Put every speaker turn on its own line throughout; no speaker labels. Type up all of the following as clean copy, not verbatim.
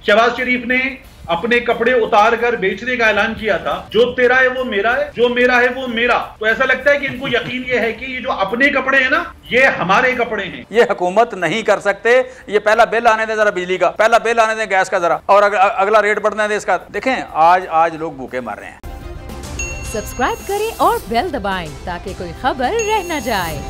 शहबाज शरीफ ने अपने कपड़े उतार कर बेचने का ऐलान किया था, जो तेरा है वो मेरा है, जो मेरा है वो मेरा। तो ऐसा लगता है कि इनको यकीन ये है कि ये जो अपने कपड़े हैं ना, ये हमारे कपड़े हैं।
ये हुकूमत नहीं कर सकते। ये पहला बिल आने दें जरा बिजली का, पहला बिल आने दें गैस का जरा, और अगला रेट बढ़ने दें इसका। देखें आज लोग भूखे मर रहे हैं।
सब्सक्राइब करें और बेल दबाएं ताकि कोई खबर रह न जाए।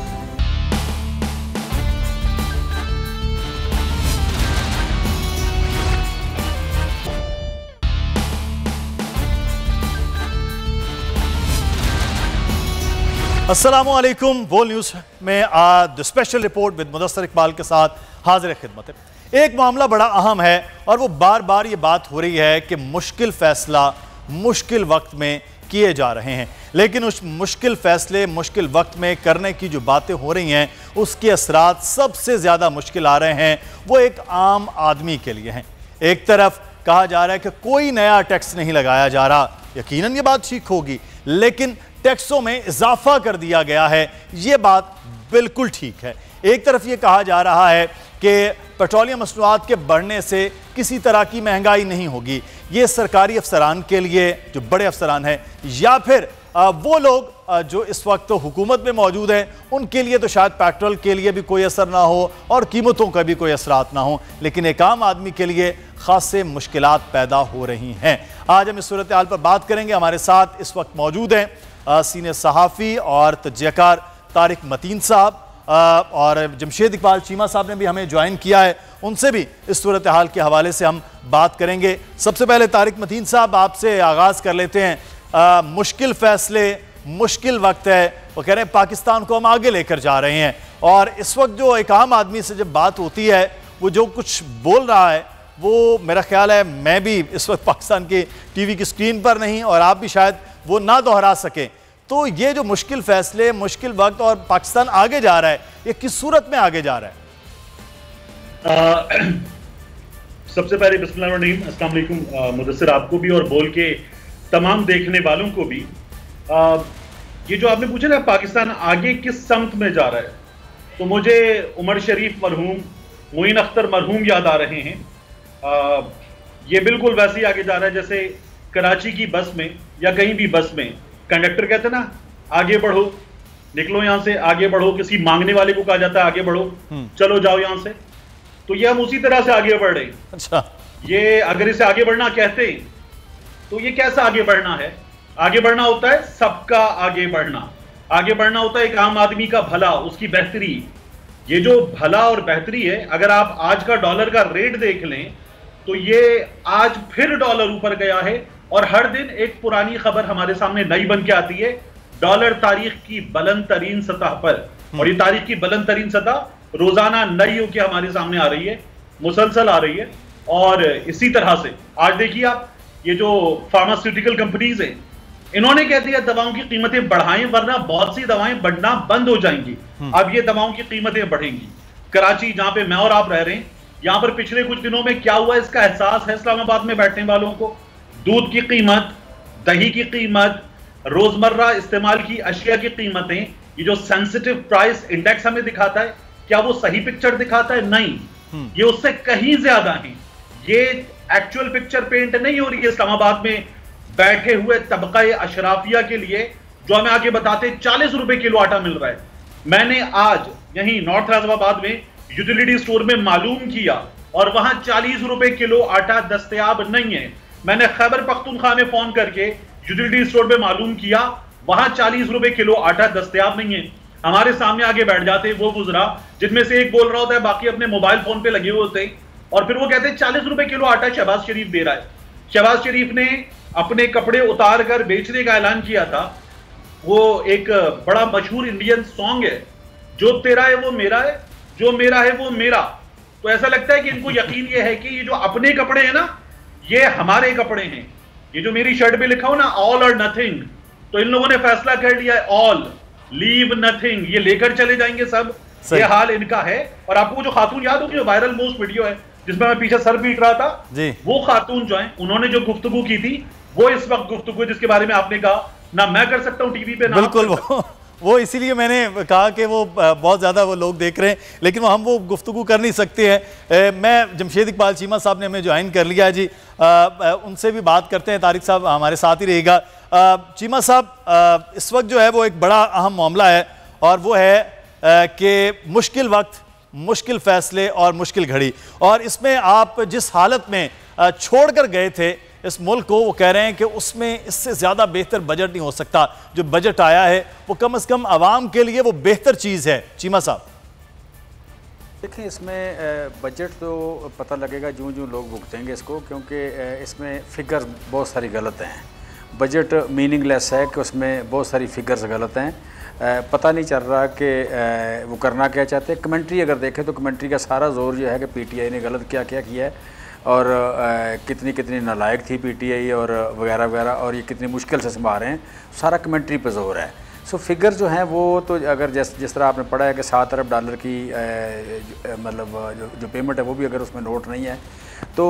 अस्सलामुअलैकुम। बोल न्यूज़ में आज special report with Mudassar Iqbal के साथ हाजिर खिदमत है। एक मामला बड़ा अहम है और वो बार बार ये बात हो रही है कि मुश्किल फैसला मुश्किल वक्त में किए जा रहे हैं, लेकिन उस मुश्किल फैसले मुश्किल वक्त में करने की जो बातें हो रही हैं उसके असरात सबसे ज़्यादा मुश्किल आ रहे हैं वो एक आम आदमी के लिए हैं। एक तरफ कहा जा रहा है कि कोई नया टैक्स नहीं लगाया जा रहा, यकीनन ये बात ठीक होगी, लेकिन टैक्सों में इजाफा कर दिया गया है, ये बात बिल्कुल ठीक है। एक तरफ ये कहा जा रहा है कि पेट्रोलियम मसनूआत के बढ़ने से किसी तरह की महंगाई नहीं होगी। ये सरकारी अफसरान के लिए, जो बड़े अफसरान हैं, या फिर वो लोग जो इस वक्त हुकूमत में मौजूद हैं, उनके लिए तो शायद पेट्रोल के लिए भी कोई असर ना हो और कीमतों का भी कोई असरात ना हो, लेकिन एक आम आदमी के लिए खासे मुश्किलात पैदा हो रही हैं। आज हम इस सूरत हाल पर बात करेंगे। हमारे साथ इस वक्त मौजूद हैं सीनियर सहाफ़ी और तजज़ियाकार तारिक मतीन साहब, और जमशेद इकबाल चीमा साहब ने भी हमें ज्वाइन किया है। उनसे भी इस सूरत हाल के हवाले से हम बात करेंगे। सबसे पहले तारिक मतीन साहब, आपसे आगाज़ कर लेते हैं। मुश्किल फ़ैसले, मुश्किल वक्त है, वो कह रहे हैं पाकिस्तान को हम आगे लेकर जा रहे हैं, और इस वक्त जो एक आम आदमी से जब बात होती है, वो जो कुछ बोल रहा है वो मेरा ख्याल है मैं भी इस वक्त पाकिस्तान के टीवी की स्क्रीन पर नहीं, और आप भी शायद वो ना दोहरा सकें। तो ये जो मुश्किल फैसले, मुश्किल वक्त और पाकिस्तान आगे जा रहा है, ये किस सूरत में आगे जा रहा है?
सबसे पहले बिस्मिल्लाहिर्रहमानिर्रहीम, अस्सलाम वालेकुम मुदस्सिर, आपको भी और बोल के तमाम देखने वालों को भी। ये जो आपने पूछा ना पाकिस्तान आगे किस समत में जा रहा है, तो मुझे उमर शरीफ मरहूम, मोइन अख्तर मरहूम याद आ रहे हैं। ये बिल्कुल वैसे ही आगे जा रहा है जैसे कराची की बस में या कहीं भी बस में कंडक्टर कहते ना आगे बढ़ो, निकलो यहां से, आगे बढ़ो। किसी मांगने वाले को कहा जाता है आगे बढ़ो, चलो जाओ यहां से। तो ये हम उसी तरह से आगे बढ़ रहे हैं।
अच्छा,
ये अगर इसे आगे बढ़ना कहते हैं तो ये कैसा आगे बढ़ना है? आगे बढ़ना होता है सबका आगे बढ़ना। आगे बढ़ना होता है एक आम आदमी का भला, उसकी बेहतरी। ये जो भला और बेहतरी है, अगर आप आज का डॉलर का रेट देख लें तो ये आज फिर डॉलर ऊपर गया है, और हर दिन एक पुरानी खबर हमारे सामने नई बन के आती है। डॉलर तारीख की बुलंद तरीन सतह पर, और ये तारीख की बुलंद तरीन सतह रोजाना नई होकर हमारे सामने आ रही है, मुसलसल आ रही है। और इसी तरह से आज देखिए आप, ये जो फार्मास्यूटिकल कंपनीज हैं, इन्होंने कह दिया दवाओं की कीमतें बढ़ाएं वरना बहुत सी दवाएं बढ़ना बंद हो जाएंगी। अब ये दवाओं की कीमतें बढ़ेंगी। कराची, जहां पे मैं और आप रह रहे हैं, यहां पर पिछले कुछ दिनों में क्या हुआ इसका एहसास है इस्लामाबाद में बैठने वालों को। दूध की कीमत, दही की कीमत, रोजमर्रा इस्तेमाल की अशिया की कीमतें, ये जो सेंसिटिव प्राइस इंडेक्स हमें दिखाता है, क्या वो सही पिक्चर दिखाता है? नहीं, ये उससे कहीं ज्यादा है। ये एक्चुअल पिक्चर पेंट नहीं हो रही है इस्लामाबाद में बैठे हुए तबका अशराफिया के लिए, जो हमें आगे बताते 40 रुपए किलो आटा मिल रहा है। मैंने आज यहीं नॉर्थ फैजलाबाद में यूटिलिटी स्टोर में मालूम किया, और वहां 40 रुपए किलो आटा दस्तयाब नहीं है। मैंने खैबर पख्तूनख्वा में फोन करके यूटिलिटी स्टोर में मालूम किया, वहां 40 रुपए किलो आटा दस्तयाब नहीं है। हमारे सामने आगे बैठ जाते वो गुजरा जिनमें से एक बोल रहा होता है, बाकी अपने मोबाइल फोन पे लगे हुए होते हैं, और फिर वो कहते हैं 40 रुपए किलो आटा शहबाज शरीफ दे रहा है। शहबाज शरीफ ने अपने कपड़े उतार कर बेचने का ऐलान किया था। वो एक बड़ा मशहूर इंडियन सॉन्ग है, जो तेरा है वो मेरा है, जो मेरा है वो मेरा। तो ऐसा लगता है कि इनको यकीन ये है कि ये जो अपने कपड़े हैं ना, ये हमारे कपड़े हैं। ये जो मेरी शर्ट पे लिखा हो ना, ऑल और नथिंग, तो इन लोगों ने फैसला कर लिया है ऑल, लीव नथिंग, ये लेकर चले जाएंगे सब। ये हाल इनका है। और आपको जो खातून याद होगी, जो वायरल मोस्ट वीडियो है जिसमें मैं पीछे सर पीट रहा था जी, वो खातून जो है, उन्होंने जो गुफ्तगू की थी, वो इस वक्त गुफ्तगू है जिसके बारे में आपने कहा ना मैं कर सकता हूं टीवी पे ना।
बिल्कुल, वो इसीलिए मैंने कहा कि वो बहुत ज़्यादा वो लोग देख रहे हैं, लेकिन हम वो गुफ्तगू कर नहीं सकते हैं। मैं जमशेद इकबाल चीमा साहब ने हमें ज्वाइन कर लिया जी, उनसे भी बात करते हैं। तारिक साहब हमारे साथ ही रहेगा। चीमा साहब, इस वक्त जो है वो एक बड़ा अहम मामला है, और वो है कि मुश्किल वक्त, मुश्किल फैसले और मुश्किल घड़ी, और इसमें आप जिस हालत में छोड़ कर गए थे इस मुल्क को, वो कह रहे हैं कि उसमें इससे ज़्यादा बेहतर बजट नहीं हो सकता। जो बजट आया है वो कम से कम आवाम के लिए वो बेहतर चीज़ है। चीमा साहब
देखिए, इसमें बजट तो पता लगेगा जो जो लोग भुगतेंगे इसको, क्योंकि इसमें फिगर्स बहुत सारी गलत हैं। बजट मीनिंगलेस है कि उसमें बहुत सारी फिगर्स गलत हैं। पता नहीं चल रहा कि वो करना क्या चाहते हैं। कमेंट्री अगर देखें तो कमेंट्री का सारा जोर जो है कि पीटीआई ने गलत क्या क्या किया है, और कितनी कितनी नालायक थी पीटीआई और वगैरह वगैरह, और ये कितनी मुश्किल से संभाल रहे हैं, सारा कमेंट्री पे जोर है। सो फिगर जो हैं वो तो अगर जिस तरह आपने पढ़ा है कि $7 अरब की मतलब जो पेमेंट है वो भी अगर उसमें नोट नहीं है, तो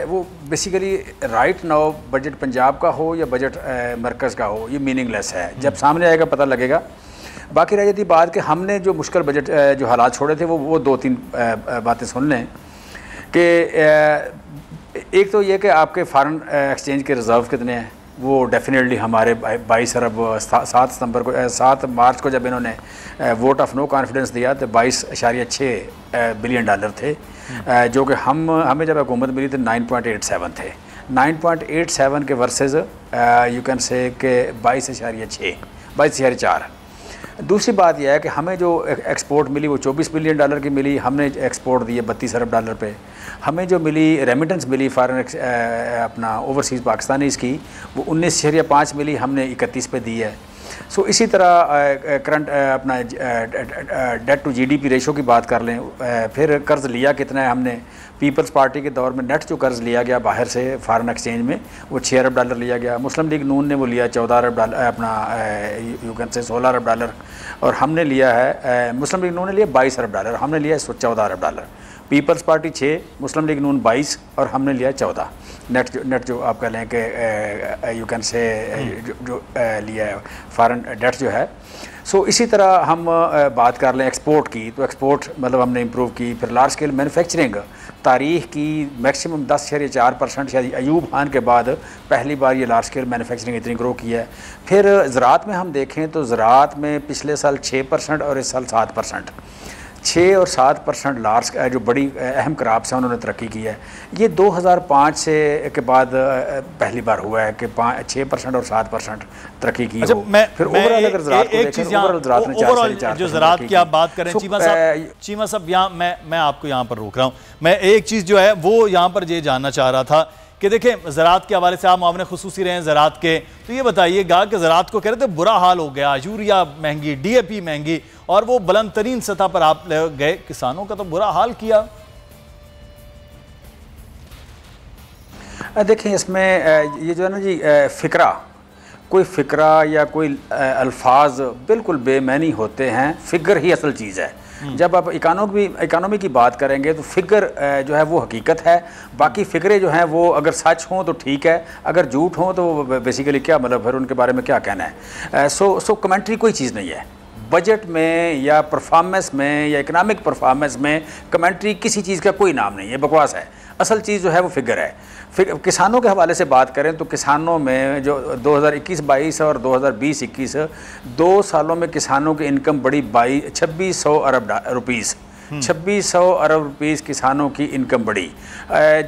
वो basically right now budget Punjab का हो या बजट मरकज़ का हो, ये मीनिंगलेस है। जब सामने आएगा पता लगेगा। बाकी रह जाती बात कि हमने जो मुश्किल बजट जो हालात छोड़े थे वो 2-3 बातें सुन लें कि एक तो ये कि आपके फॉरेन एक्सचेंज के रिज़र्व कितने हैं। वो डेफिनेटली हमारे 22 अरब 7 मार्च को जब इन्होंने वोट ऑफ नो कॉन्फिडेंस दिया तो $22.6 बिलियन थे, जो कि हमें जब हुकूमत मिली तो 9.87 थे। 9.87 के वर्सेस यू कैन से के 22.4। दूसरी बात यह है कि हमें जो एक्सपोर्ट मिली वो $24 बिलियन की मिली, हमने एक्सपोर्ट दिए $32 अरब पे। हमें जो मिली रेमिटेंस मिली फॉरेन अपना ओवरसीज़ पाकिस्तानीज़ की वो 19.5 मिली, हमने 31 पे दी है। सो इसी तरह करंट अपना डेट टू जीडीपी रेशो की बात कर लें। फिर कर्ज़ लिया कितना है हमने। पीपल्स पार्टी के दौर में नेट जो कर्ज़ लिया गया बाहर से फॉरेन एक्सचेंज में वो $6 अरब लिया गया। मुस्लिम लीग नून ने वो लिया $14 अरब अपना यू कैन से $16 अरब, और हमने लिया है मुस्लिम लीग नून ने लिया $22 अरब, हमने लिया है $14 अरब। पीपल्स पार्टी 6, मुस्लिम लीग नून 22 और हमने लिया 14। नेट जो आप कह लें कि यू कैन से जो लिया है फॉरेन डेट जो है। सो इसी तरह हम बात कर लें एक्सपोर्ट की, तो एक्सपोर्ट मतलब हमने इम्प्रूव की। फिर लार्ज स्केल मैन्युफैक्चरिंग तारीख़ की मैक्सिमम 10.4%, शायद अयूब खान के बाद पहली बार ये लार्ज स्केल मैन्युफैक्चरिंग इतनी ग्रो की है। फिर ज़राअत में हम देखें तो ज़राअत में पिछले साल 6% और इस साल 7%। 6 और 7% लार्ज जो बड़ी अहम क्रॉप्स हैं उन्होंने तरक्की की है। ये 2005 से के बाद पहली बार हुआ है कि 6% और 7% तरक्की की।
अच्छा,
फिर ओवरऑल अगर ज़राअत को देखें, ओवरऑल ज़राअत ने 4.4%
जो ज़राअत की आप बात करें चीमा साहब, यहाँ मैं आपको यहाँ पर रोक रहा हूँ। मैं एक चीज़ जो है वो यहाँ पर ये जानना चाह रहा था कि देखें ज़राअत के हवाले से आप मामले खुसूसी रहे हैं ज़राअत के, तो ये बताइएगा कि ज़राअत को कह रहे थे बुरा हाल हो गया, यूरिया महंगी, DAP महंगी, और वो बुलंद तरीन सतह पर आप गए, किसानों का तो बुरा हाल किया।
देखें इसमें ये जो है ना जी फ़िक्रा, कोई फ़िक्रा या कोई अल्फाज बिल्कुल बेमैनी होते हैं। फ़िगर ही असल चीज़ है। जब आप इकानमी की बात करेंगे तो फिगर जो है वो हकीकत है। बाकी फ़िक्रे जो हैं वो अगर सच हों तो ठीक है, अगर झूठ हों तो बेसिकली क्या मतलब फिर उनके बारे में क्या कहना है। सो कमेंट्री कोई चीज़ नहीं है। बजट में या परफॉर्मेंस में या इकनॉमिक परफॉर्मेंस में कमेंट्री किसी चीज़ का कोई नाम नहीं है, बकवास है। असल चीज़ जो है वो फिगर है। किसानों के हवाले से बात करें तो किसानों में जो 2021-22 और 2020-21 2 सालों में किसानों की इनकम बढ़ी 2600 अरब रुपीज़। 2600 अरब रुपीज़ किसानों की इनकम बढ़ी।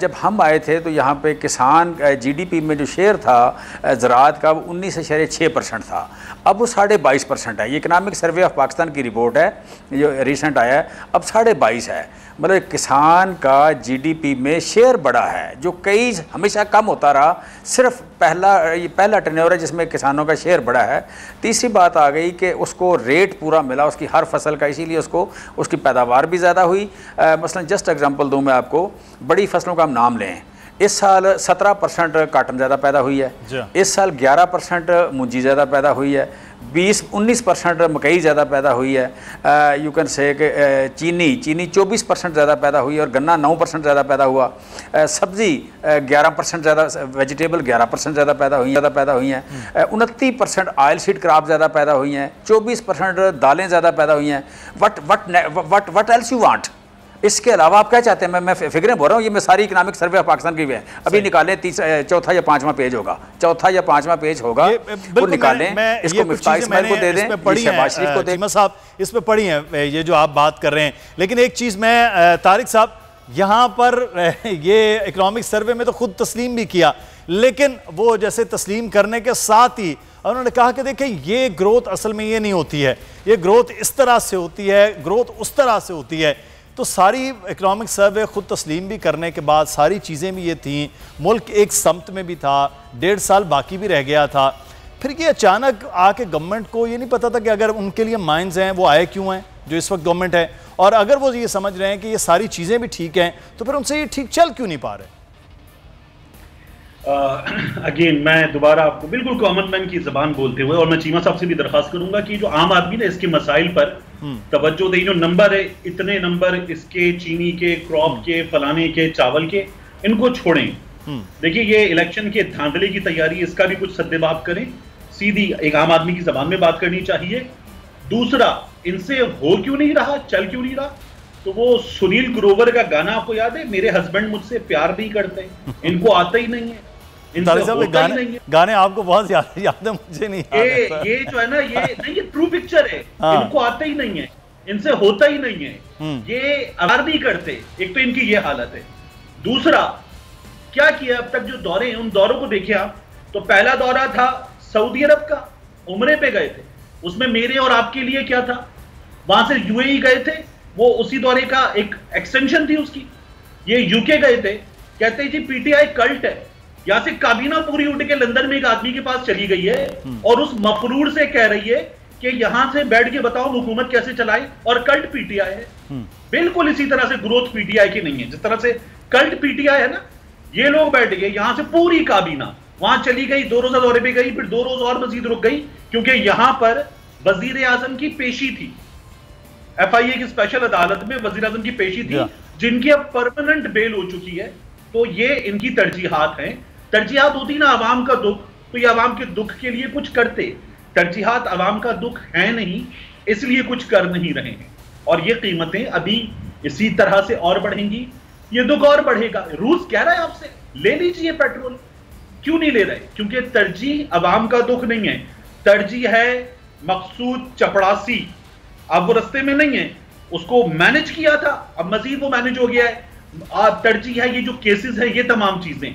जब हम आए थे तो यहाँ पे किसान GDP में जो शेयर था ज़राअत का वो 19.6% था, अब वो 22.5% है। ये इकनॉमिक सर्वे ऑफ पाकिस्तान की रिपोर्ट है जो रिसेंट आया है, अब 22.5 है। मतलब किसान का GDP में शेयर बढ़ा है जो कई हमेशा कम होता रहा। सिर्फ पहला टेन्योर है जिसमें किसानों का शेयर बढ़ा है। तीसरी बात आ गई कि उसको रेट पूरा मिला उसकी हर फसल का, इसीलिए उसकी पैदावार भी ज़्यादा हुई। मसलन जस्ट एग्जांपल दूं मैं आपको, बड़ी फसलों का हम नाम लें। इस साल 17% काटन ज़्यादा पैदा हुई है, इस साल 11% मूंजी ज़्यादा पैदा हुई है, 19% मकई ज़्यादा पैदा हुई है, यू कैन से कि चीनी 24% ज़्यादा पैदा हुई है और गन्ना 9% ज़्यादा पैदा हुआ, सब्ज़ी 11% ज़्यादा, वेजिटेबल 11% ज़्यादा पैदा हुई हैं, 29% ऑयल सीड क्रॉप ज़्यादा पैदा हुई हैं, 24% दालें ज़्यादा पैदा हुई हैं। What else you want? इसके अलावा आप क्या चाहते हैं? मैं फिगरें बोल रहा हूँ, ये मैं सारी इकोनॉमिक सर्वे ऑफ पाकिस्तान की भी है, अभी निकालें, चौथा या पांचवा पेज होगा, वो निकालें, इसको मिफ्ताह इस्माइल को दे दें, शहबाज शरीफ को दें।
साहब इस पे पढ़ी है ये जो आप बात कर रहे हैं, लेकिन एक चीज़ मैं तारिक साहब यहाँ पर ये इकोनॉमिक सर्वे में तो खुद तस्लीम भी किया, लेकिन वो जैसे तस्लीम करने के साथ ही उन्होंने कहा कि देखिए ये ग्रोथ असल में ये नहीं होती है, ये ग्रोथ इस तरह से होती है, ग्रोथ उस तरह से होती है। तो सारी इकोनॉमिक सर्वे खुद तस्लीम भी करने के बाद सारी चीज़ें भी ये थीं, मुल्क एक समत में भी था, 1.5 साल बाकी भी रह गया था, फिर ये अचानक आके गवर्नमेंट को ये नहीं पता था कि अगर उनके लिए माइंस हैं वो आए क्यों हैं जो इस वक्त गवर्नमेंट है, और अगर वो ये समझ रहे हैं कि ये सारी चीज़ें भी ठीक हैं तो फिर उनसे ये ठीक चल क्यों नहीं पा रहे?
अगेन मैं दोबारा आपको बिल्कुल कॉमन मैन की जबान बोलते हुए, और मैं चीमा साहब से भी दरखास्त करूंगा कि जो आम आदमी ने इसके मसाइल पर तवज्जो दे, जो नंबर है, इतने नंबर इसके चीनी के, क्रॉप के, फलाने के, चावल के, इनको छोड़ें। देखिए ये इलेक्शन के धांधले की तैयारी, इसका भी कुछ सद्देबाब करें, सीधी एक आम आदमी की जबान में बात करनी चाहिए। दूसरा, इनसे हो क्यों नहीं रहा, चल क्यों नहीं रहा? तो वो सुनील ग्रोवर का गाना आपको याद है, मेरे हस्बैंड मुझसे प्यार नहीं करते, इनको आता ही नहीं है,
गाने आपको बहुत याद है, मुझे नहीं याद।
ये जो है ना, ये ट्रू पिक्चर है। इनको आता ही नहीं है, इनसे होता ही नहीं है, ये अवार नहीं करते। एक तो इनकी ये हालत है। दूसरा, क्या किया अब तक जो दौरे हैं, उन दौरों को देखिए आप, तो पहला दौरा था सऊदी अरब का, उम्रे पे गए थे, उसमें मेरे और आपके लिए क्या था, वहां से यूएई गए थे, वो उसी दौरे का एक एक्सटेंशन थी उसकी। ये यूके गए थे, कहते हैं जी पीटीआई कल्ट है, यहां से काबीना पूरी उठ के लंदन में एक आदमी के पास चली गई है और उस मफरूर से कह रही है कि यहां से बैठ के बताओ हुकूमत कैसे चलाए, और कल्ट पीटीआई है। बिल्कुल इसी तरह से ग्रोथ पीटीआई की नहीं है, जिस तरह से कल्ट पीटीआई है ना, ये लोग बैठ गए, यहां से पूरी काबीना वहां चली गई, 2 रोजा दौरे पे गई, फिर 2 रोज और मजीद रुक गई, क्योंकि यहां पर वजीर आजम की पेशी थी, एफआईए की स्पेशल अदालत में वजीर आजम की पेशी थी, जिनकी अब परमानेंट बेल हो चुकी है। तो ये इनकी तरजीहात हैं। तरजीहात होती ना अवाम का दुख, तो ये अवाम के दुख के लिए कुछ करते। तरजीहात अवाम का दुख है नहीं, इसलिए कुछ कर नहीं रहे हैं, और ये कीमतें अभी इसी तरह से और बढ़ेंगी, ये दुख और बढ़ेगा। रूस कह रहा है आपसे ले लीजिए पेट्रोल, क्यों नहीं ले रहे? क्योंकि तरजीह अवाम का दुख नहीं है, तरजीह है मकसूद चपड़ासी। अब वो रस्ते में नहीं है, उसको मैनेज किया था, अब मजीद वो मैनेज हो गया है। तरजीह है ये जो केसेस है, ये तमाम चीजें।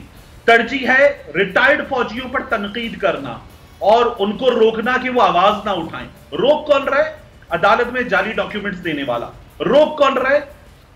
तरजीह है रिटायर्ड फौजियों पर तनकीद करना और उनको रोकना कि वो आवाज ना उठाएं। रोक कौन रहा है? अदालत में जाली डॉक्यूमेंट्स देने वाला। रोक कौन रहा है?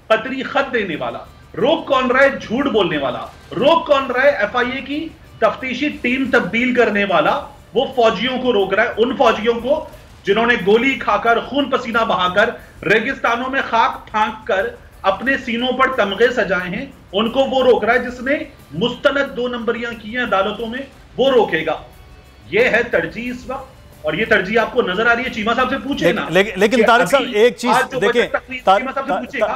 पत्री खत देने वाला। रोक कौन रहा है? झूठ बोलने वाला। रोक कौन रहा है? एफआईए की तफ्तीशी टीम तब्दील करने वाला। वो फौजियों को रोक रहा है, उन फौजियों को जिन्होंने गोली खाकर, खून पसीना बहाकर, रेगिस्तानों में खाक फांक कर अपने सीनों पर तमगे सजाए हैं, उनको वो रोक रहा है। जिसने मुस्तनद 2 नंबरियां की हैं अदालतों में, वो रोकेगा। ये है तरजीह इस वक्त, और ये तरजीह आपको नजर आ रही है। चीमा साहब से पूछे ना।
लेकिन तारिक साहब एक चीज देखिए,
चीमा साहब से पूछेगा,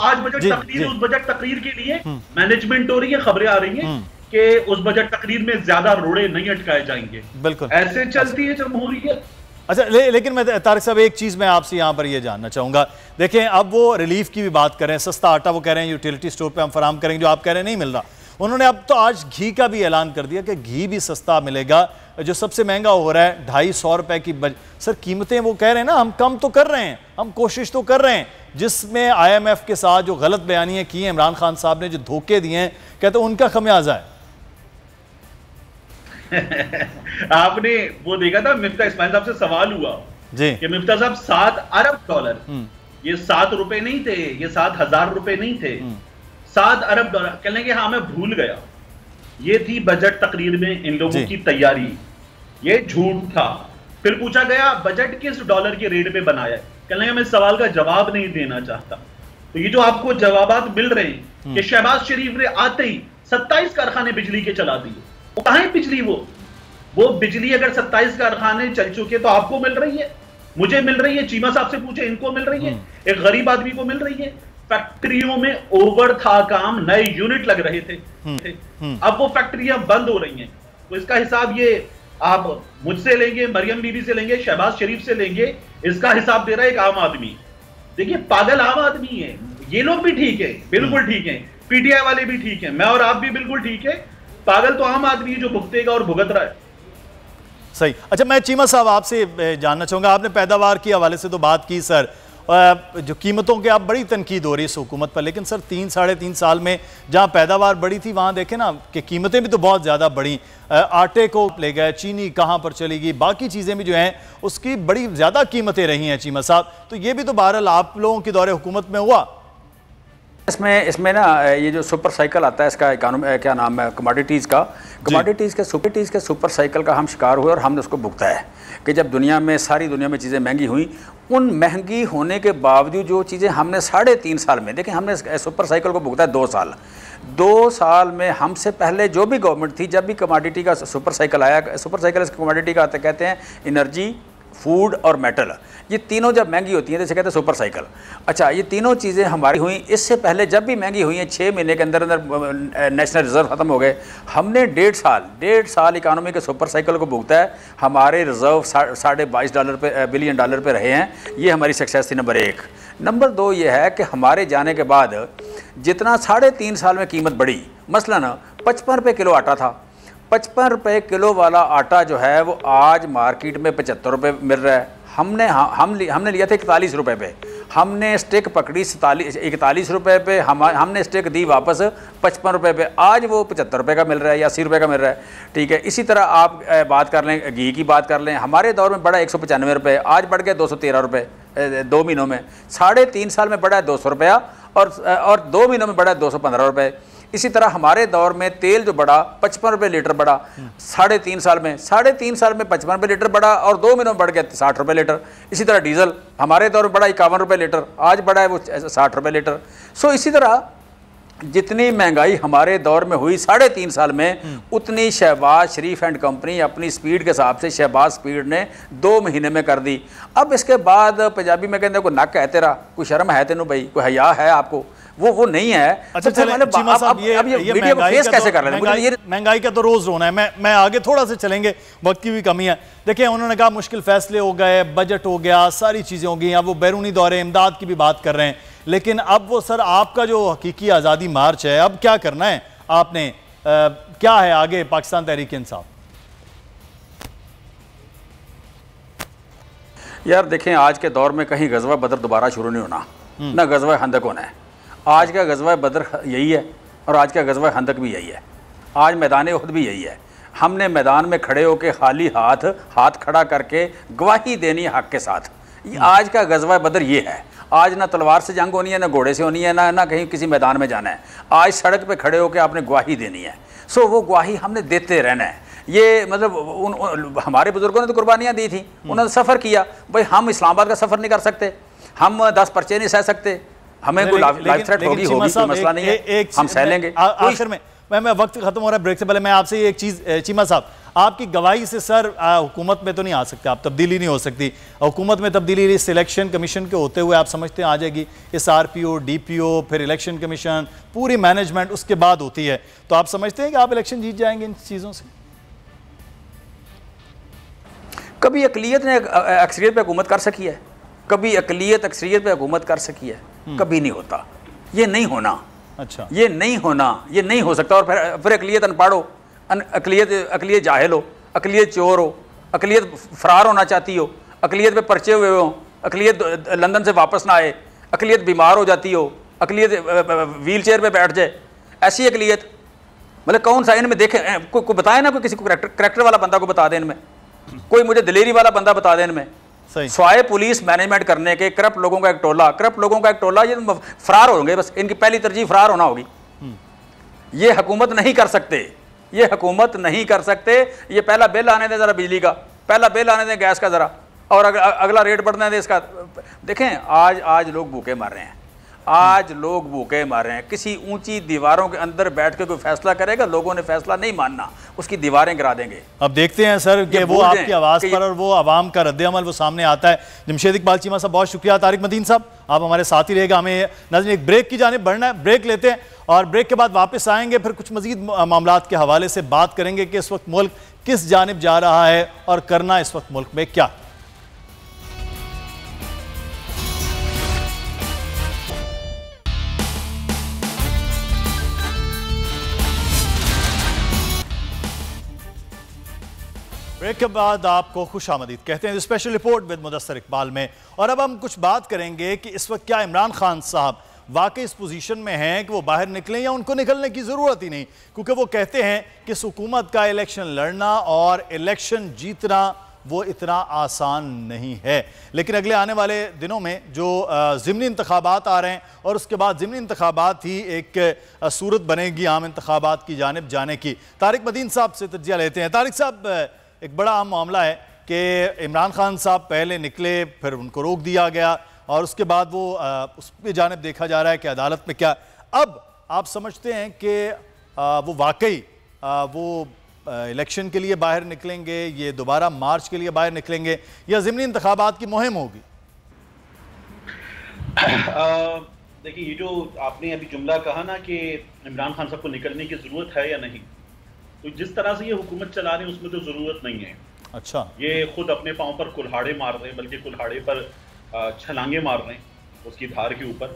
आज बजट तकरीर, उस बजट तकरीर के लिए मैनेजमेंट हो रही है, खबरें आ रही हैं कि उस बजट तकरीर में ज्यादा रोड़े नहीं अटकाए जाएंगे।
बिल्कुल
ऐसे चलती है जमहूरियत।
अच्छा, लेकिन मैं तारिक साहब एक चीज़ मैं आपसे यहाँ पर ये जानना चाहूँगा। देखें, अब वो रिलीफ की भी बात करें, सस्ता आटा वो कह रहे हैं यूटिलिटी स्टोर पे हम फराम करेंगे, जो आप कह रहे हैं नहीं मिल रहा। उन्होंने अब तो आज घी का भी ऐलान कर दिया कि घी भी सस्ता मिलेगा, जो सबसे महंगा हो रहा है 250 रुपये की सर कीमतें। वो कह रहे हैं ना, हम कम तो कर रहे हैं, हम कोशिश तो कर रहे हैं। जिसमें IMF के साथ जो गलत बयानियाँ की हैं इमरान खान साहब ने, जो धोखे दिए हैं, कहते हैं उनका खमियाजा है।
आपने वो देखा था, मिफ्ता इस्माइल साहब से सवाल हुआ जी कि मिफ्ता साहब $7 अरब, ये 7 रुपए नहीं थे, ये 7,000 रुपए नहीं थे, $7 अरब। कहने के हाँ मैं भूल गया, ये थी बजट तकरीर में इन लोगों की तैयारी, ये झूठ था। फिर पूछा गया बजट किस डॉलर के रेट पे बनाया है, कहने के मैं सवाल का जवाब नहीं देना चाहता। तो ये जो आपको जवाबात मिल रहे हैं कि शहबाज शरीफ ने आते ही 27 कारखाने बिजली के चला दिए, वो कहां है बिजली? वो वो बिजली अगर 27 कारखाने चल चुके तो आपको मिल रही है, मुझे मिल रही है, चीमा साहब से पूछे, इनको मिल रही है, एक गरीब आदमी को मिल रही है। फैक्ट्रियों में ओवर था काम, नए यूनिट लग रहे थे, अब वो फैक्ट्रियां बंद हो रही हैं। तो इसका हिसाब ये आप मुझसे लेंगे, मरियम बीबी से लेंगे, शहबाज शरीफ से लेंगे, इसका हिसाब दे रहा है एक आम आदमी। देखिए पागल आम आदमी है, ये लोग भी ठीक है, बिल्कुल ठीक है, पीटीआई वाले भी ठीक है, मैं और आप भी बिल्कुल ठीक है। पागल तो आम आदमी है जो भुगतेगा और भुगत रहा है।
सही। अच्छा, मैं चीमा साहब आपसे जानना चाहूंगा, आपने पैदावार के हवाले से तो बात की सर, जो कीमतों की आप बड़ी तनकीद हो रही है इस हुकूमत पर, लेकिन सर 3-3.5 साल में जहां पैदावार बढ़ी थी वहां देखें ना कि कीमतें भी तो बहुत ज़्यादा बढ़ी। आटे को ले गए, चीनी कहां पर चली गई, बाकी चीज़ें भी जो हैं उसकी बड़ी ज़्यादा कीमतें रही हैं चीमा साहब। तो ये भी तो बहरहाल आप लोगों के दौरे हुकूमत में हुआ।
इसमें ना ये जो सुपर साइकिल आता है इसका क्या नाम है, कमोडिटीज़ के सुपर साइकिल का हम शिकार हुए और हमने उसको भुगता है कि जब सारी दुनिया में चीज़ें महंगी हुई, उन महंगी होने के बावजूद जो चीज़ें हमने 3.5 साल में, देखिए हमने सुपर साइकिल को भुगता है 2 साल। 2 साल में हमसे पहले जो भी गवर्नमेंट थी, जब भी कमोडिटी का सुपर साइकिल आया, सुपर साइकिल कमोडिटी का कहते हैं एनर्जी, फूड और मेटल, ये तीनों जब महंगी होती हैं तो इसे कहते हैं सुपर साइकिल। अच्छा, ये तीनों चीज़ें हमारी हुई, इससे पहले जब भी महंगी हुई हैं 6 महीने के अंदर नेशनल रिजर्व ख़त्म हो गए। हमने 1.5 साल इकानमी के सुपर साइकिल को भुगता है, हमारे रिजर्व $22 बिलियन पे रहे हैं। ये हमारी सक्सेस थी नंबर 1। नंबर 2 ये है कि हमारे जाने के बाद जितना 3.5 साल में कीमत बढ़ी, मसलन 55 रुपये किलो आटा था, 55 रुपये किलो वाला आटा जो है वो आज मार्केट में 75 रुपये मिल रहा है। हमने लिया था 41 रुपये पे, हमने स्टिक पकड़ी 41 रुपये पे, हमने स्टिक दी वापस 55 रुपये पे, आज वो 75 रुपये का मिल रहा है या 80 रुपये का मिल रहा है। ठीक है, इसी तरह आप बात कर लें, घी की बात कर लें, हमारे दौर में बढ़ा 195 रुपये, आज बढ़ गया 213 रुपये 2 महीनों में। 3.5 साल में बढ़ा है 200 रुपया और 2 महीनों में बढ़ा है 215 रुपये। इसी तरह हमारे दौर में तेल जो बढ़ा 55 रुपये लीटर बढ़ा 3.5 साल में, 3.5 साल में 55 रुपये लीटर बढ़ा और 2 महीनों में बढ़ गया 60 रुपये लीटर। इसी तरह डीजल हमारे दौर में बढ़ा 51 रुपये लीटर, आज बढ़ा है वो 60 रुपये लीटर। सो इसी तरह जितनी महंगाई हमारे दौर में हुई 3.5 साल में, उतनी शहबाज शरीफ एंड कंपनी अपनी स्पीड के हिसाब से शहबाज स्पीड ने 2 महीने में कर दी। अब इसके बाद पंजाबी में कहते हैं कोई नक है तेरा, कोई शर्म है तेनू भाई, कोई हया है आपको, वो नहीं है।
अच्छा, महंगाई का तो रोज रोना है। मैं आगे थोड़ा सा चलेंगे, वक्त की भी कमी है। देखिए, उन्होंने कहा मुश्किल फैसले हो गए, बजट हो गया, सारी चीजें हो गई, अब वो बैरूनी दौरे इमदाद की भी बात कर रहे हैं, लेकिन अब वो सर आपका जो हकीकी आज़ादी मार्च है, अब क्या करना है आपने, क्या है आगे पाकिस्तान तहरीक इंसाफ?
यार देखें, आज के दौर में कहीं गज़वा बदर दोबारा शुरू नहीं होना, ना गज़वा खंदक होना है। आज का गज़वा बदर यही है और आज का गज़वा खंदक भी यही है, आज मैदान उहद भी यही है। हमने मैदान में खड़े होकर खाली हाथ खड़ा करके गवाही देनी हक के साथ। आज का गज़वा बदर ये है। आज ना तलवार से जंग होनी है, ना घोड़े से होनी है, ना कहीं किसी मैदान में जाना है। आज सड़क पे खड़े होकर आपने गवाही देनी है। सो वो गवाही हमने देते रहना है। ये मतलब हमारे बुजुर्गों ने तो कुर्बानियाँ दी थी, उन्होंने सफ़र किया। भाई हम इस्लामाबाद का सफ़र नहीं कर सकते, हम 10 पर्चे नहीं सह सकते, हमें कोई लाइफ थ्रेट होगी कोई मसला नहीं है, हम सह लेंगे।
आखिर में मैं वक्त खत्म हो रहा है, ब्रेक से पहले मैं आपसे एक चीज़, चीमा साहब, आपकी गवाही से सर हुकूमत में तो नहीं आ सकते आप, तब्दीली नहीं हो सकती। हुकूमत में तब्दीली सिलेक्शन कमीशन के होते हुए आप समझते हैं आ जाएगी, इस RPO DPO फिर इलेक्शन कमीशन पूरी मैनेजमेंट उसके बाद होती है, तो आप समझते हैं कि आप इलेक्शन जीत जाएंगे इन चीज़ों से?
कभी अकलियत ने अक्सरियत पे हुकूमत कर सकी है, कभी अकलियत अक्सरियत पे हुकूमत कर सकी है? कभी नहीं होता, ये नहीं होना।
अच्छा,
ये नहीं होना, ये नहीं हो सकता। और फिर अकलियत अनपढ़ हो, अकलियत जाहिल हो, अकलियत चोर हो, अकलियत फरार होना चाहती हो, अकलियत पे पर्चे हुए हो, अकलियत लंदन से वापस ना आए, अकलियत बीमार हो जाती हो, अकलियत व्हील चेयर पे बैठ जाए, ऐसी अकलियत मतलब कौन सा इनमें देखे? कोई बताए ना, कोई किसी को करैक्टर वाला बंदा को बता दे इनमें, कोई मुझे दिलेरी वाला बंदा बता दे इनमें। स्वाय पुलिस मैनेजमेंट करने के करप्ट लोगों का एक टोला, ये फरार होंगे, बस इनकी पहली तरजीह फरार होना होगी। ये हुकूमत नहीं कर सकते, ये हुकूमत नहीं कर सकते। ये पहला बिल आने दें ज़रा बिजली का, पहला बिल आने दें गैस का ज़रा, और अगला रेट बढ़ने दें इसका। देखें आज लोग भूखे मर रहे हैं, आज लोग भूखे मर रहे हैं। किसी ऊंची दीवारों के अंदर बैठ के कोई फैसला करेगा, लोगों ने फैसला नहीं मानना, उसकी दीवारें गिरा देंगे।
अब देखते हैं सर कि वो आपकी आवाज़ पर और वो आवाम का रद्द-ए-अमल वो सामने आता है। जमशेद इकबाल चीमा साहब बहुत शुक्रिया। तारिक मदीन साहब आप हमारे साथ ही रहेगा। हमें नाज़रीन एक ब्रेक की जानिब बढ़ना है, ब्रेक लेते हैं और ब्रेक के बाद वापस आएंगे, फिर कुछ मजीद मामलात के हवाले से बात करेंगे कि इस वक्त मुल्क किस जानिब जा रहा है और करना इस वक्त मुल्क में क्या। ब्रेक के बाद आपको खुश आमदीद कहते हैं special report with Mudassar Iqbal में। और अब हम कुछ बात करेंगे कि इस वक्त क्या इमरान खान साहब वाकई इस पोजीशन में हैं कि वो बाहर निकलें या उनको निकलने की ज़रूरत ही नहीं, क्योंकि वो कहते हैं कि इस हुकूमत का इलेक्शन लड़ना और इलेक्शन जीतना वो इतना आसान नहीं है। लेकिन अगले आने वाले दिनों में जो ज़िमनी इंतखाबात आ रहे हैं और उसके बाद ज़िमनी इंतखाबात ही एक सूरत बनेगी आम इंतखाबात की जानिब जाने की। तारिक मदीन साहब से तज्जिया लेते हैं। तारिक साहब, एक बड़ा अहम मामला है कि इमरान खान साहब पहले निकले, फिर उनको रोक दिया गया और उसके बाद वो उसकी जानिब देखा जा रहा है कि अदालत में क्या। अब आप समझते हैं कि वो वाकई वो इलेक्शन के लिए बाहर निकलेंगे, ये दोबारा मार्च के लिए बाहर निकलेंगे या ज़िमनी इंतखाबात की मुहिम होगी?
देखिए, ये जो आपने अभी जुमला कहा ना कि इमरान खान साहब को निकलने की ज़रूरत है या नहीं, तो जिस तरह से ये हुकूमत चला रहे हैं उसमें तो ज़रूरत नहीं है।
अच्छा,
ये खुद अपने पाँव पर कुल्हाड़े मार रहे हैं, बल्कि कुल्हाड़े पर छलांगे मार रहे हैं उसकी धार के ऊपर।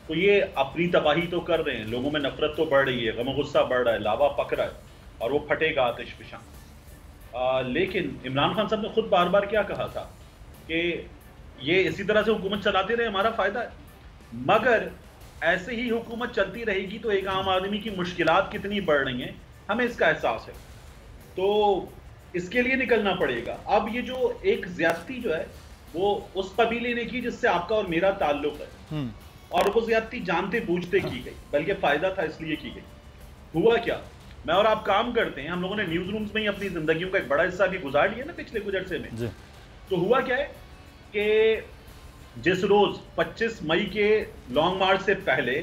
तो ये अपनी तबाही तो कर रहे हैं, लोगों में नफरत तो बढ़ रही है, गम गुस्सा बढ़ रहा है, लावा पक रहा है और वो फटेगा आतिश फिशां। लेकिन इमरान खान साहब ने खुद बार बार क्या कहा था कि ये इसी तरह से हुकूमत चलाते रहे, हमारा फ़ायदा है। मगर ऐसे ही हुकूमत चलती रहेगी तो एक आम आदमी की मुश्किलात कितनी बढ़ रही हैं, हमें इसका एहसास है। तो इसके लिए निकलना पड़ेगा। अब ये जो एक ज्यादती जो है वो उस कबीले ने की जिससे आपका और मेरा ताल्लुक है, और वो ज्यादती जानते बूझते की गई, बल्कि फायदा था इसलिए की गई। हुआ क्या, मैं और आप काम करते हैं, हम लोगों ने न्यूज रूम्स में ही अपनी जिंदगियों का एक बड़ा हिस्सा भी गुजार लिया ना पिछले कुछ अरसे में। तो हुआ क्या है कि जिस रोज 25 मई के लॉन्ग मार्च से पहले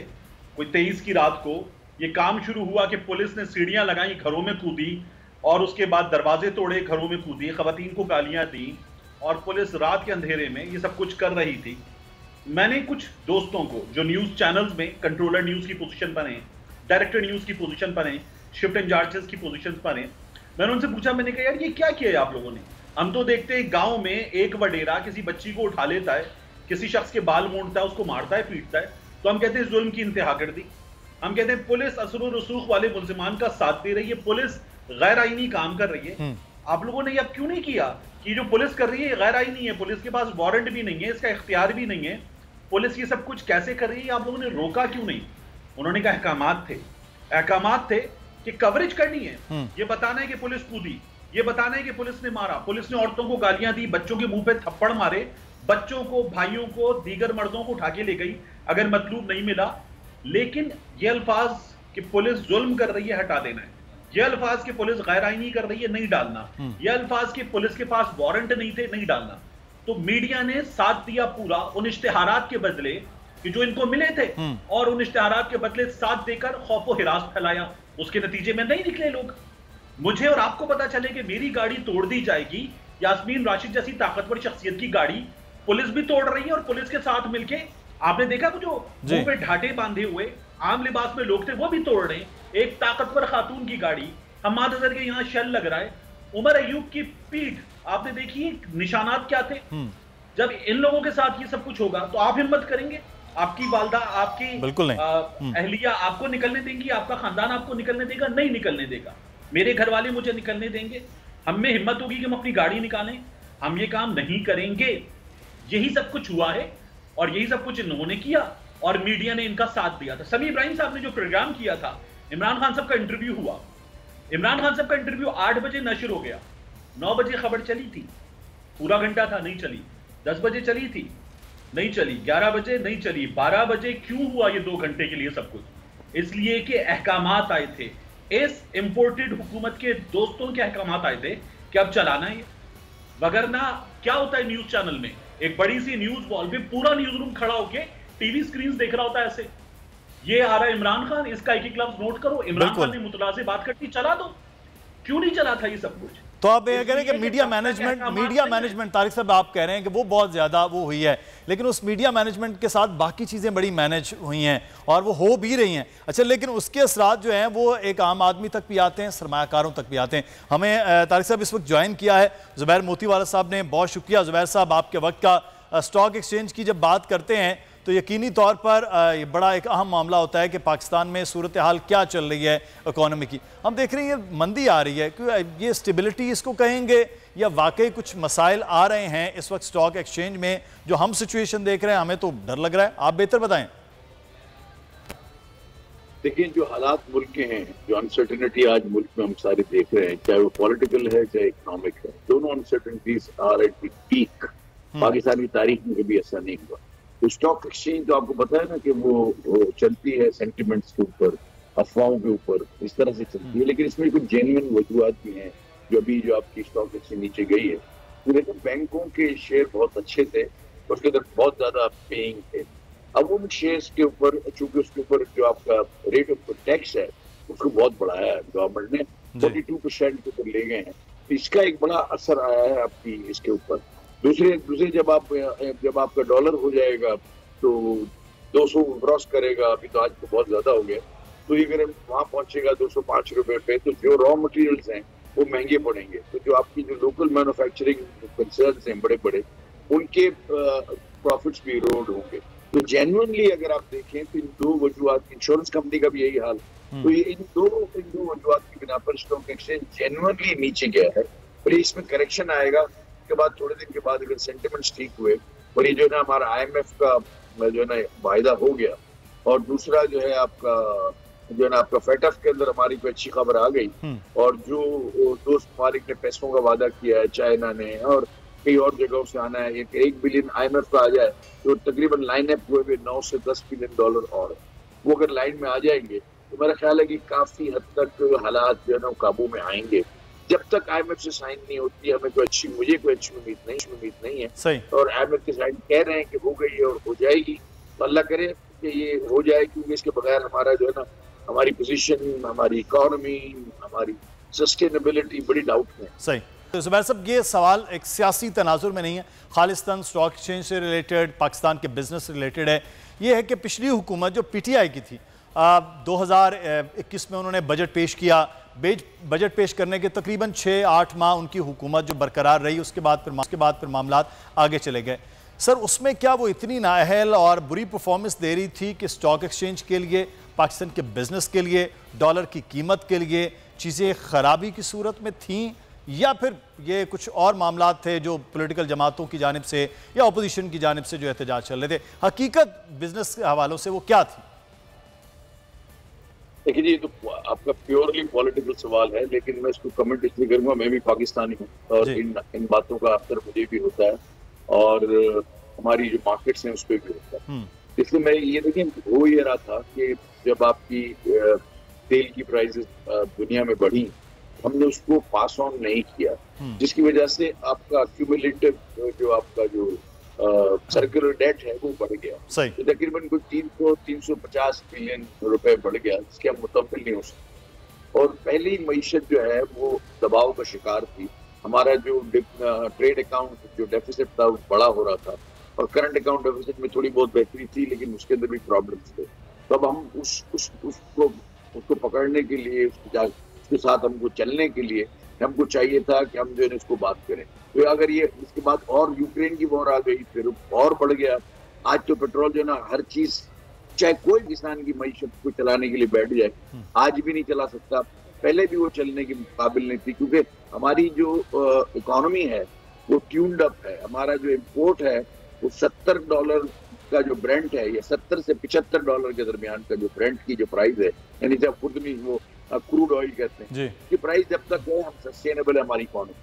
कोई 23 की रात को ये काम शुरू हुआ कि पुलिस ने सीढ़ियां लगाई, घरों में कूदी और उसके बाद दरवाजे तोड़े, घरों में कूदी, खवातीन को गालियां दी और पुलिस रात के अंधेरे में ये सब कुछ कर रही थी। मैंने कुछ दोस्तों को जो न्यूज चैनल्स में कंट्रोलर न्यूज की पोजीशन पर हैं, डायरेक्टर न्यूज की पोजीशन पर हैं, शिफ्ट इंचार्जेस की पोजीशन पर हैं, मैंने उनसे पूछा, मैंने कहा यार ये क्या किया है आप लोगों ने? हम तो देखते हैं गांव में एक वडेरा किसी बच्ची को उठा लेता है, किसी शख्स के बाल मूंढता है, उसको मारता है, पीटता है, तो हम कहते हैं जुल्म की इंतहा कर दी। हम कहते हैं पुलिस असर और रसूख वाले मुल्जिमान का साथ दे रही है, पुलिस गैर आईनी काम कर रही है। आप लोगों ने ये अब क्यों नहीं किया कि जो पुलिस कर रही है गैर आईनी है, पुलिस के पास वारंट भी नहीं है, इसका इख्तियार भी नहीं है, पुलिस ये सब कुछ कैसे कर रही है, आप लोगों ने रोका क्यों नहीं? उन्होंने कहा अहकामात थे कि कवरेज करनी है, ये बताना है कि पुलिस कूदी, ये बताना है कि पुलिस ने मारा, पुलिस ने औरतों को गालियां दी, बच्चों के मुंह पे थप्पड़ मारे, बच्चों को, भाइयों को, दीगर मर्दों को उठा के ले गई अगर मतलूब नहीं मिला। लेकिन ये अल्फाज कि पुलिस जुल्म कर रही है हटा देना है, ये अल्फाज कि पुलिस गैर आईनी कर रही है नहीं डालना, ये अल्फाज कि पुलिस के पास वारंट नहीं थे नहीं डालना। तो मीडिया ने साथ दिया पूरा उन इश्तिहारात के बदले कि जो इनको मिले थे, और उन इश्तिहारात के बदले साथ देकर खौफ और हिरास फैलाया। उसके नतीजे में नहीं निकले लोग। मुझे और आपको पता चले कि मेरी गाड़ी तोड़ दी जाएगी, यास्मीन राशिद जैसी ताकतवर शख्सियत की गाड़ी पुलिस भी तोड़ रही है, और पुलिस के साथ मिलके आपने देखा वो जो मुंह पे ढाटे बांधे हुए आम लिबास में लोग थे वो भी तोड़ रहे हैं। एक ताकतवर खातून की गाड़ी, हम्माद अजहर के यहाँ शेल लग रहा है, उमर अयूब की पीठ आपने देखी, निशानात क्या थे। जब इन लोगों के साथ ये सब कुछ होगा तो आप हिम्मत करेंगे? आपकी वालदा, आपकी
बिल्कुल नहीं
अहलिया आपको निकलने देंगी? आपका खानदान आपको निकलने देगा? नहीं निकलने देगा। मेरे घर वाले मुझे निकलने देंगे? हम में हिम्मत होगी कि हम अपनी गाड़ी निकालें? हम ये काम नहीं करेंगे। यही सब कुछ हुआ है और यही सब कुछ इन्होंने किया और मीडिया ने इनका साथ दिया था। समी इब्राहिम साहब ने जो प्रोग्राम किया था, इमरान खान साहब का इंटरव्यू हुआ, इमरान खान साहब का इंटरव्यू 8 बजे नशर हो गया, 9 बजे खबर चली थी, पूरा घंटा था, नहीं चली। 10 बजे चली थी, नहीं चली। 11 बजे नहीं चली। 12 बजे क्यों हुआ ये 2 घंटे के लिए सब कुछ? इसलिए कि अहकामात आए थे, इस इंपोर्टेड हुकूमत के दोस्तों के अहकामात आए थे कि अब चलाना है। वगरना क्या होता है न्यूज चैनल में, एक बड़ी सी न्यूज वॉल पे पूरा न्यूज रूम खड़ा होके टीवी स्क्रीन देख रहा होता है ऐसे, ये आ रहा है इमरान खान, इसका एक एक लफ्ज नोट करो, इमरान खान ने मुतला से बात करती, चला दो, क्यों नहीं चला था ये सब कुछ।
तो आप ये कह रहे हैं कि मीडिया मैनेजमेंट तारिक साहब आप कह रहे हैं कि वो बहुत ज़्यादा वो हुई है, लेकिन उस मीडिया मैनेजमेंट के साथ बाकी चीज़ें बड़ी मैनेज हुई हैं और वो हो भी रही हैं। अच्छा, लेकिन उसके असरात जो हैं वो एक आम आदमी तक भी आते हैं, सरमायाकारों तक भी आते हैं। हमें तारिक साहब इस वक्त ज्वाइन किया है ज़ुबैर मोतीवाला साहब ने, बहुत शुक्रिया ज़ुबैर साहब आपके वक्त का। स्टॉक एक्सचेंज की जब बात करते हैं तो यकीनी तौर पर ये बड़ा एक अहम मामला होता है कि पाकिस्तान में सूरत हाल क्या चल रही है इकोनॉमी की। हम देख रहे हैं ये मंदी आ रही है, क्यों ये स्टेबिलिटी इसको कहेंगे या वाकई कुछ मसाइल आ रहे हैं इस वक्त स्टॉक एक्सचेंज में जो हम सिचुएशन देख रहे हैं, हमें तो डर लग रहा है, आप बेहतर बताएं।
देखिए, जो हालात मुल्क के हैं, जो अनसर्टेनिटी आज मुल्क में हम सारे देख रहे हैं, चाहे वो पॉलिटिकल है चाहे इकोनॉमिक है, दोनों uncertainties are at the peak. Pakistan की तारीख में कभी ऐसा नहीं हुआ। तो स्टॉक एक्सचेंज तो आपको पता है ना कि वो चलती है सेंटिमेंट्स के ऊपर, अफवाहों के ऊपर, इस तरह से चलती है, लेकिन इसमें कुछ जेन्युइन वजूहत भी हैं। जो आपकी स्टॉक एक्सचेंज नीचे गई है, तो देखो बैंकों के शेयर बहुत अच्छे थे, उसके अंदर बहुत ज्यादा पेइंग थे। अब उन शेयर्स के ऊपर, चूंकि उसके ऊपर जो आपका रेट ऑफ टैक्स है उसको बहुत बढ़ाया है गवर्नमेंट ने, 42% के ऊपर ले गए हैं, तो इसका एक बड़ा असर आया है आपकी इसके ऊपर। दूसरे जब आपका डॉलर हो जाएगा तो 200 क्रॉस करेगा, अभी तो आज तो बहुत ज्यादा हो गया, तो ये अगर वहां पहुंचेगा 205 रुपए पे, तो जो रॉ मटेरियल्स हैं वो महंगे पड़ेंगे। तो जो आपकी जो लोकल मैन्युफैक्चरिंग कंसर्न्स हैं बड़े बड़े, उनके प्रॉफिट्स भी इरोड होंगे। तो जेन्युइनली अगर आप देखें तो इन दो वजूहत, इंश्योरेंस कंपनी का भी यही हाल, तो ये इन दो वजूहत की बिना पर स्टॉक एक्सचेंज जेन्युइनली नीचे गया है। और इसमें करेक्शन आएगा के बाद, थोड़े दिन के बाद अगर सेंटिमेंट्स ठीक हुए और ये जो है ना हमारा IMF का जो है ना वायदा हो गया, और दूसरा जो है आपका फेटफ के अंदर हमारी कोई अच्छी खबर आ गई, और जो दोस्त ममालिक ने पैसों का वादा किया है, चाइना ने और कई और जगहों से आना है, 1 बिलियन IMF का आ जाए तो तकरीबन लाइन अप हुए 9 से 10 बिलियन डॉलर, और वो अगर लाइन में आ जाएंगे तो मेरा ख्याल है कि काफी हद तक हालात जो है ना काबू में आएंगे। जब तक IMF से साइन नहीं होती, मुझे कोई अच्छी उम्मीद नहीं है। सही। और IMF के साइन कह रहे हैं कि हो गई है और हो जाएगी, तो अल्लाह करे कि ये हो जाए, क्योंकि इसके बगैर हमारा जो है ना, हमारी पोजीशन, हमारी इकोनॉमी, हमारी सस्टेनेबिलिटी बड़ी डाउट में।
सही। तो ज़ुबैर साहब, ये सवाल एक सियासी तनाजुर में नहीं है, खालिस्तान स्टॉक एक्सचेंज से रिलेटेड, पाकिस्तान के बिजनेस से रिलेटेड है। ये है कि पिछली हुकूमत जो PTI की थी, 2021 में उन्होंने बजट पेश किया। बजट पेश करने के तकरीबन 6-8 माह उनकी हुकूमत जो बरकरार रही, उसके बाद फिर मामलात आगे चले गए। सर, उसमें क्या वो इतनी नाअहल और बुरी परफॉर्मेंस दे रही थी कि स्टॉक एक्सचेंज के लिए, पाकिस्तान के बिजनेस के लिए, डॉलर की कीमत के लिए चीज़ें खराबी की सूरत में थीं, या फिर ये कुछ और मामलात थे जो पॉलिटिकल जमातों की जानिब से या अपोजिशन की जानिब से जो एहतजाज चल रहे थे? हकीकत बिजनेस के हवालों से वो क्या थी?
देखिए जी, तो आपका प्योरली पॉलिटिकल सवाल है, लेकिन मैं इसको कमेंट इसलिए करूंगा, मैं भी पाकिस्तानी हूँ और इन बातों का असर मुझे भी होता है और हमारी जो मार्केट्स हैं उस पर भी होता है। इसलिए मैं ये देखिए, हो ये रहा था कि जब आपकी तेल की प्राइसेस दुनिया में बढ़ी, हमने उसको पास ऑन नहीं किया, जिसकी वजह से आपका क्यूमुलेटिव जो आपका जो सर्कुलर डेट है वो बढ़ गया। तो तकरीबन कुछ 350 बिलियन रुपए बढ़ गया, जिसके हम मुतमिल नहीं हो सकते। और पहली मईशत जो है वो दबाव का शिकार थी। हमारा जो ट्रेड अकाउंट जो डेफिसिट था वो बड़ा हो रहा था, और करंट अकाउंट डेफिसिट में थोड़ी बहुत बेहतरी थी, लेकिन उसके अंदर भी प्रॉब्लम्स थे। तो अब हम उसको पकड़ने के लिए, उसके साथ हमको चलने के लिए हमको चाहिए था कि हम जो है इसको बात करें। तो अगर ये इसके बाद और यूक्रेन की वॉर आ गई, फिर और बढ़ गया। आज तो पेट्रोल जो है ना, हर चीज, चाहे कोई किसान की मईशत को चलाने के लिए बैठ जाए, आज भी नहीं चला सकता। पहले भी वो चलने के काबिल नहीं थी, क्योंकि हमारी जो इकोनॉमी है वो ट्यून्ड अप है। हमारा जो इम्पोर्ट है वो $70 का जो ब्रेंट है, या $70 से $75 के दरमियान का जो ब्रेंट की जो प्राइस है, यानी जब खुद में वो क्रूड ऑयल कहते हैं, कि प्राइस जब तक है हम सस्टेनेबल है हमारी इकोनॉमी।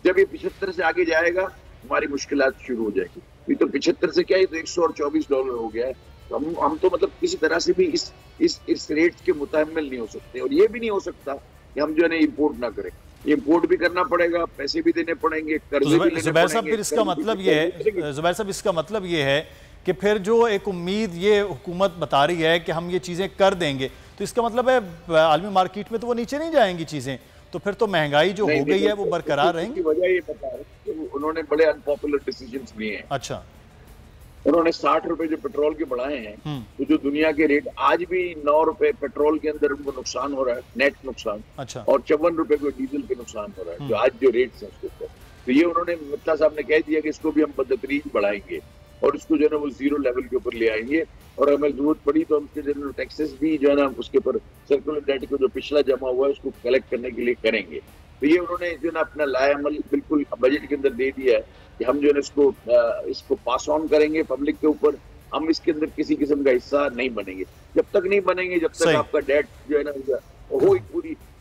जब ये 75 से आगे जाएगा हमारी मुश्किलात शुरू हो जाएगी। ये तो 75 से क्या है, तो $124 हो गया है। तो हम तो मतलब किसी तरह से भी इस रेट के मुतहम्मिल नहीं हो सकते, और ये भी नहीं हो सकता कि हम जो है इम्पोर्ट ना करें। इम्पोर्ट भी करना पड़ेगा, पैसे भी देने पड़ेंगे, कर्ज भी लेने पड़ेंगे।
ज़ुबैर साहब, फिर इसका मतलब ये है, ज़ुबैर साहब, इसका मतलब ये है कि फिर जो एक उम्मीद ये हुकूमत बता रही है कि हम ये चीज़ें कर देंगे, तो इसका मतलब है आलमी मार्केट में तो वो नीचे नहीं जाएंगी चीज़ें, तो फिर तो महंगाई जो हो गई है वो बरकरार रहेंगी।
वजह ये बता रहे हैं कि उन्होंने बड़े अनपॉपुलर डिसीजंस लिए हैं।
अच्छा,
उन्होंने 60 रुपए जो पेट्रोल के बढ़ाए हैं, तो जो दुनिया के रेट आज भी 9 रुपए पेट्रोल के अंदर उनको नुकसान हो रहा है, नेट नुकसान।
अच्छा,
और 54 रुपए को डीजल के नुकसान हो रहा है, जो आज जो रेट्स हैं उसके ऊपर। तो ये उन्होंने मित्ता साहब ने कह दिया कि इसको भी हम बदतरीन बढ़ाएंगे और इसको जो है ना वो जीरो लेवल के ऊपर ले आएंगे, और हमें जरूरत पड़ी तो हम उसके जनरल टैक्सेस भी जो है ना उसके ऊपर सर्कुलर डेट को जो पिछला जमा हुआ है उसको कलेक्ट करने के लिए करेंगे। तो ये उन्होंने जो है ना अपना लाया अमल बिल्कुल बजट के अंदर दे दिया है कि हम जो है इसको पास ऑन करेंगे पब्लिक के ऊपर। हम इसके अंदर किसी किस्म का हिस्सा नहीं बनेंगे, जब तक नहीं बनेंगे जब तक आपका डेट जो है ना हो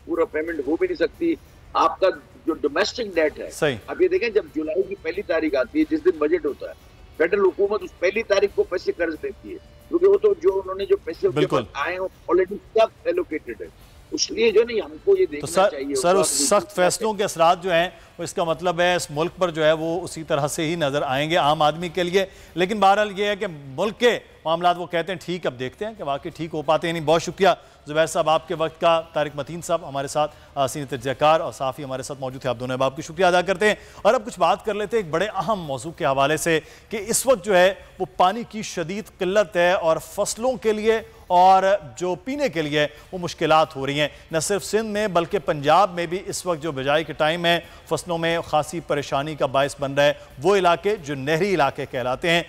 पूरा पेमेंट हो भी नहीं सकती। आपका जो डोमेस्टिक डेट है, अब ये देखें जब जुलाई की पहली तारीख आती है, जिस दिन बजट होता है, फेडरल हुकूमत उस पहली तारीख को पैसे कर्ज देती है, क्योंकि वो तो जो उन्होंने जो पैसे आए हैं ऑलरेडी सब एलोकेटेड है। इसलिए जो नहीं हमको ये देखना चाहिए
सर उस सख्त फैसलों के असरात जो हैं वो इसका मतलब है इस मुल्क पर जो है वो उसी तरह से ही नजर आएंगे आम आदमी के लिए। लेकिन बहरहाल ये है कि मुल्क के मामला वो कहते हैं ठीक, अब देखते हैं कि वाकई ठीक हो पाते हैं नहीं। बहुत शुक्रिया जुबैर साहब आपके वक्त का। तारिक मतीन साहब हमारे साथ सीनियर तजज़ियाकार और साफ़ी हमारे साथ मौजूद थे। आप दोनों बाप की शुक्रिया अदा करते हैं। और अब कुछ बात कर लेते हैं एक बड़े अहम मौजू के हवाले से कि इस वक्त जो है वो पानी की शदीद किल्लत है और फसलों के लिए और जो पीने के लिए वो मुश्किलात हो रही हैं। न सिर्फ सिंध में बल्कि पंजाब में भी इस वक्त जो बिजाई के टाइम है फसलों में खासी परेशानी का बायस बन रहा है वो इलाके जो नहरी इलाके कहलाते हैं।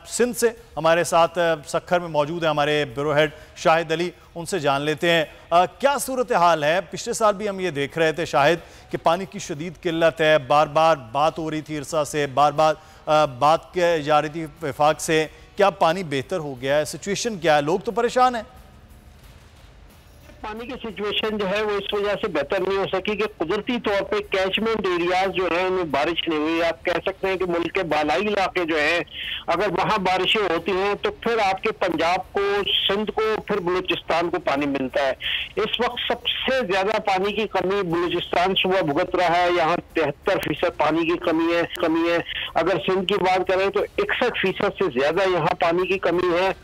सिंध से हमारे साथ सखर में मौजूद है हमारे ब्यूरो हेड शाहिद अली, उनसे जान लेते हैं क्या सूरत हाल है। पिछले साल भी हम ये देख रहे थे शाहिद कि पानी की शदीद किल्लत है, बार बार बात हो रही थी इरसा से, बार बार बात जा रही थी वफाक से। क्या पानी बेहतर हो गया है? सिचुएशन क्या है? लोग तो परेशान हैं।
पानी की सिचुएशन जो है वो इस वजह से बेहतर नहीं हो सकी कि कुदरती तौर पे कैचमेंट एरियाज जो है उनमें बारिश नहीं हुई। आप कह सकते हैं कि मुल्क के बालाई इलाके जो हैं अगर वहाँ बारिशें होती हैं तो फिर आपके पंजाब को, सिंध को, फिर बलूचिस्तान को पानी मिलता है। इस वक्त सबसे ज्यादा पानी की कमी बलूचिस्तान सुबह भुगत रहा है, यहाँ 73% पानी की कमी है। अगर सिंध की बात करें तो 61% से ज्यादा यहाँ पानी की कमी है।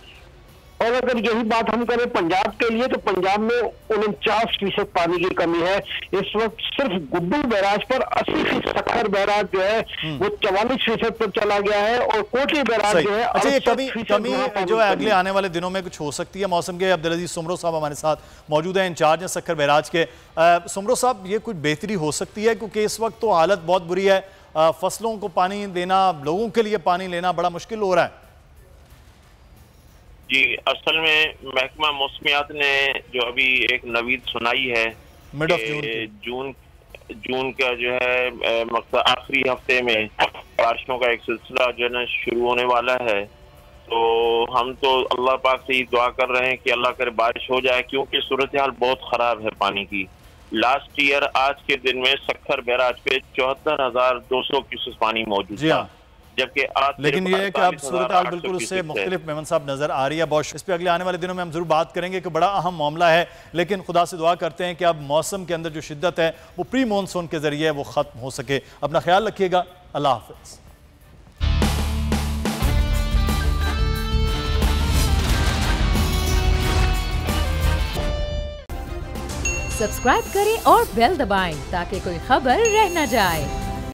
और अगर यही बात हम करें पंजाब के लिए तो पंजाब में 49% पानी की कमी है। इस वक्त सिर्फ गुड्डू बैराज पर 80% सखर बैराज जो है वो 44% पर चला गया है और कोटी बैराज जो है।
अच्छा, ये कमी जो है अगले आने वाले दिनों में कुछ हो सकती है मौसम के। अब्दुल अजीज सुमरो साहब हमारे साथ मौजूद हैं, इंचार्ज हैं सखर बैराज के। सुमरो साहब, ये कुछ बेहतरी हो सकती है क्योंकि इस वक्त तो हालत बहुत बुरी है, फसलों को पानी देना, लोगों के लिए पानी लेना बड़ा मुश्किल हो रहा है।
जी, असल में महकमा मौसमियात ने जो अभी एक नवीद सुनाई है
मिड ऑफ
जून का जो है मकसद आखिरी हफ्ते में बारिशों का एक सिलसिला जो है ना शुरू होने वाला है। तो हम तो अल्लाह पाक से ही दुआ कर रहे हैं कि अल्लाह करे बारिश हो जाए, क्योंकि सूरत हाल बहुत ख़राब है पानी की। लास्ट ईयर आज के दिन में सखर बैराज पे 74,200 क्यूसेक पानी मौजूद था, जबकि आज
लेकिन ये है कि अब सूरत हाल बिल्कुल उससे मुख्तलिफ मेमन साहब नजर आ रही है। बहुत इस पर अगले आने वाले दिनों में हम जरूर बात करेंगे कि बड़ा अहम मामला है। लेकिन खुदा से दुआ करते हैं कि अब मौसम के अंदर जो शिद्दत है वो प्री मानसून के जरिए वो खत्म हो सके। अपना ख्याल रखिएगा, अल्लाह हाफिज।
सब्सक्राइब करें और बेल दबाएं ताकि कोई खबर रह न जाए।